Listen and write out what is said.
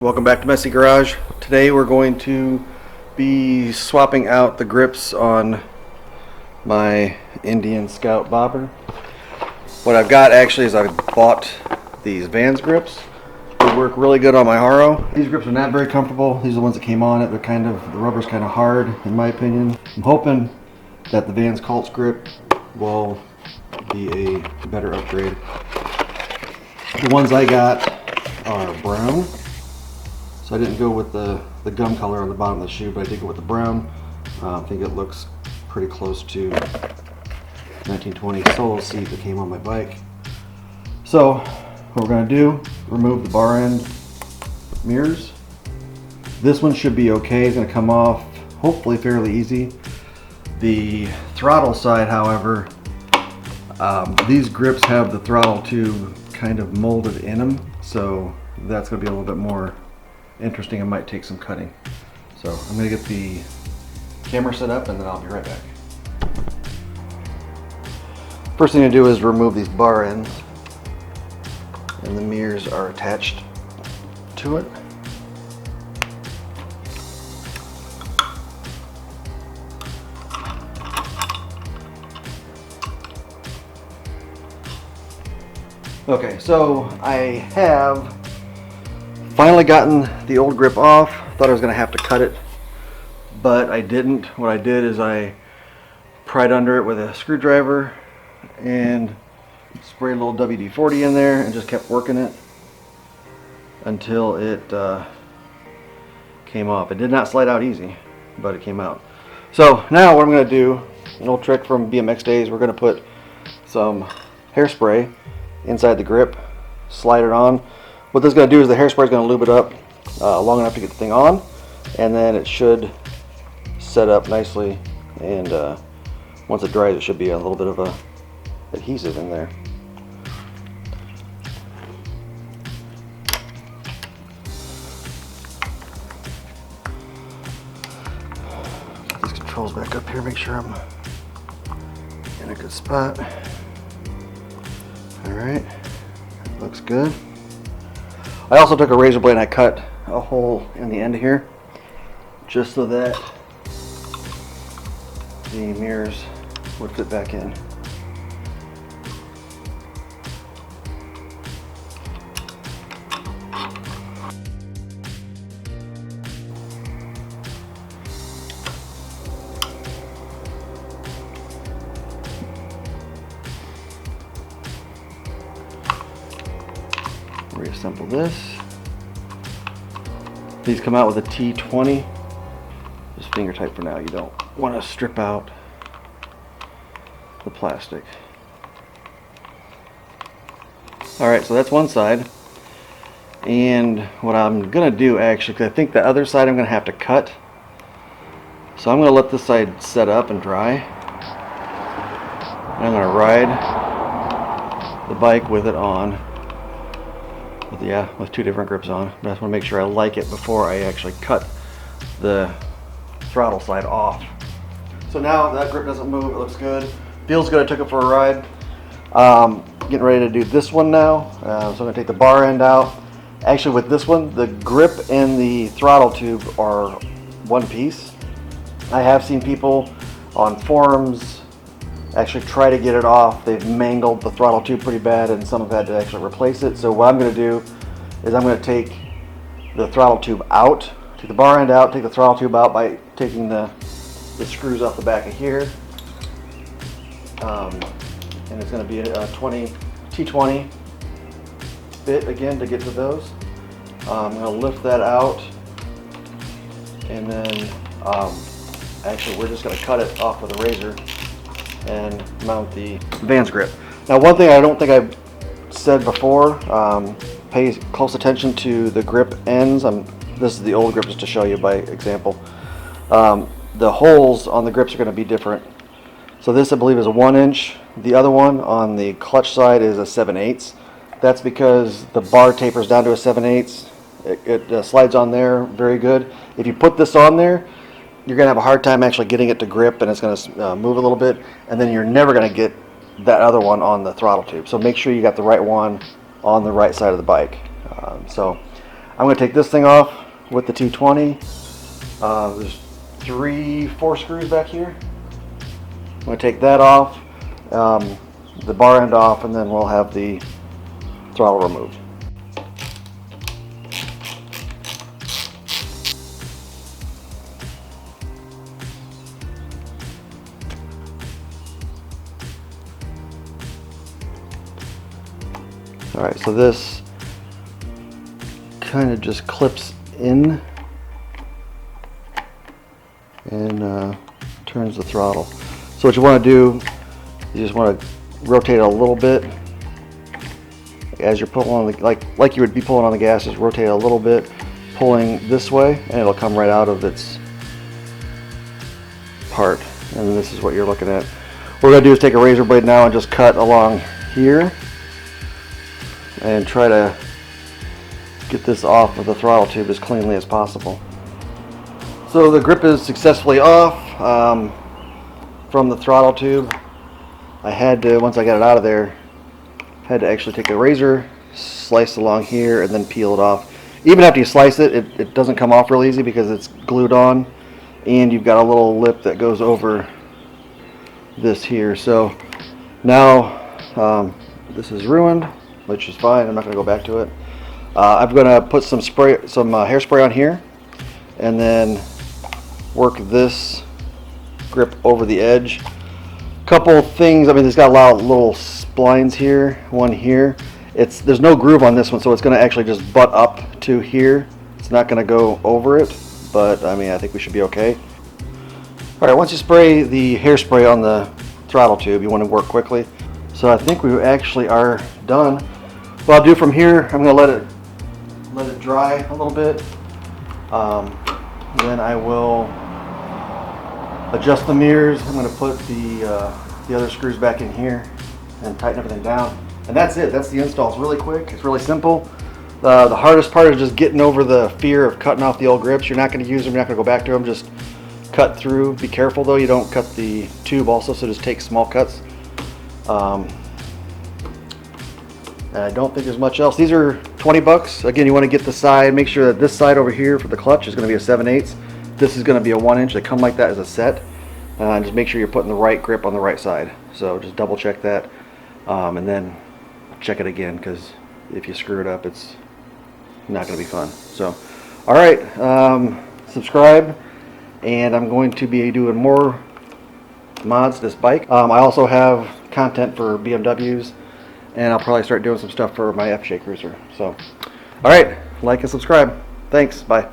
Welcome back to Messy Garage. Today we're going to be swapping out the grips on my Indian Scout Bobber. What I've got actually is I've bought these Vans grips. They work really good on my Haro. These grips are not very comfortable. These are the ones that came on it. They're the rubber's kind of hard in my opinion. I'm hoping that the Vans Colts grip will be a better upgrade. The ones I got are brown. So I didn't go with the gum color on the bottom of the shoe, but I did go with the brown. I think it looks pretty close to 1920 solo seat that came on my bike. So what we're going to do, remove the bar end mirrors. This one should be okay. It's going to come off hopefully fairly easy. The throttle side, however, these grips have the throttle tube kind of molded in them, so that's going to be a little bit more interesting. It might take some cutting. So I'm going to get the camera set up and then I'll be right back. First thing to do is remove these bar ends, and the mirrors are attached to it. Okay, so I have finally gotten the old grip off. Thought I was going to have to cut it, but I didn't. What I did is I pried under it with a screwdriver and sprayed a little WD-40 in there and just kept working it until it came off. It did not slide out easy, but it came out. So now what I'm going to do, an old trick from BMX days, we're going to put some hairspray inside the grip, slide it on. What this is going to do is the hairspray is going to lube it up long enough to get the thing on, and then it should set up nicely, and once it dries it should be a little bit of a adhesive in there. Get these controls back up here, make sure I'm in a good spot. Alright, looks good. I also took a razor blade and I cut a hole in the end here just so that the mirrors would fit back in. Reassemble this. These come out with a T20. Just finger tight for now. You don't want to strip out the plastic. Alright, so that's one side. And what I'm going to do actually, because I think the other side I'm going to have to cut. So I'm going to let this side set up and dry. And I'm going to ride the bike with it on. With two different grips on. But I just want to make sure I like it before I actually cut the throttle side off. So now that grip doesn't move, it looks good. Feels good. I took it for a ride. Getting ready to do this one now. So I'm going to take the bar end out. Actually with this one, the grip and the throttle tube are one piece. I have seen people on forums actually try to get it off. They've mangled the throttle tube pretty bad and some have had to actually replace it. So what I'm going to do is I'm going to take the throttle tube out, take the bar end out, take the throttle tube out by taking the screws off the back of here. And it's going to be a T20 bit again to get to those. I'm going to lift that out, and then actually we're just going to cut it off with a razor and mount the Vans grip. Now one thing I don't think I've said before, pay close attention to the grip ends. This is the old grip just to show you by example. The holes on the grips are going to be different. So this I believe is a 1-inch. The other one on the clutch side is a 7/8. That's because the bar tapers down to a 7/8. It slides on there very good. If you put this on there, you're going to have a hard time actually getting it to grip, and it's going to move a little bit, and then you're never going to get that other one on the throttle tube. So make sure you got the right one on the right side of the bike. So I'm going to take this thing off with the 220. There's 4 screws back here. I'm going to take that off, the bar end off, and then we'll have the throttle removed. Alright, so this kind of just clips in and turns the throttle. So what you want to do, you just want to rotate it a little bit as you're pulling on the, like you would be pulling on the gas. Just rotate it a little bit, pulling this way, and it'll come right out of its part. And this is what you're looking at. What we're going to do is take a razor blade now and just cut along here and try to get this off of the throttle tube as cleanly as possible. So the grip is successfully off from the throttle tube. I had to, once I got it out of there, had to actually take a razor, slice along here, and then peel it off. Even after you slice it, it doesn't come off real easy because it's glued on, and you've got a little lip that goes over this here. So now this is ruined, which is fine. I'm not going to go back to it. I'm going to put some hairspray on here, and then work this grip over the edge. Couple things. I mean, it's got a lot of little splines here. One here. There's no groove on this one, so it's going to actually just butt up to here. It's not going to go over it, but I mean, I think we should be okay. All right. Once you spray the hairspray on the throttle tube, you want to work quickly. So I think we actually are done. What I'll do from here, I'm going to let it dry a little bit. Then I will adjust the mirrors. I'm going to put the other screws back in here and tighten everything down. And that's it. That's the install. It's really quick. It's really simple. The hardest part is just getting over the fear of cutting off the old grips. You're not going to use them. You're not going to go back to them. Just cut through. Be careful though. You don't cut the tube also, so just take small cuts. And I don't think there's much else. These are 20 bucks. Again, you want to get the side. Make sure that this side over here for the clutch is going to be a 7/8. This is going to be a 1-inch. They come like that as a set. Just make sure you're putting the right grip on the right side. So just double check that, and then check it again, because if you screw it up, it's not going to be fun. So, all right, subscribe, and I'm going to be doing more mods to this bike. I also have content for BMWs, and I'll probably start doing some stuff for my FJ Cruiser. So, all right, like and subscribe. Thanks. Bye.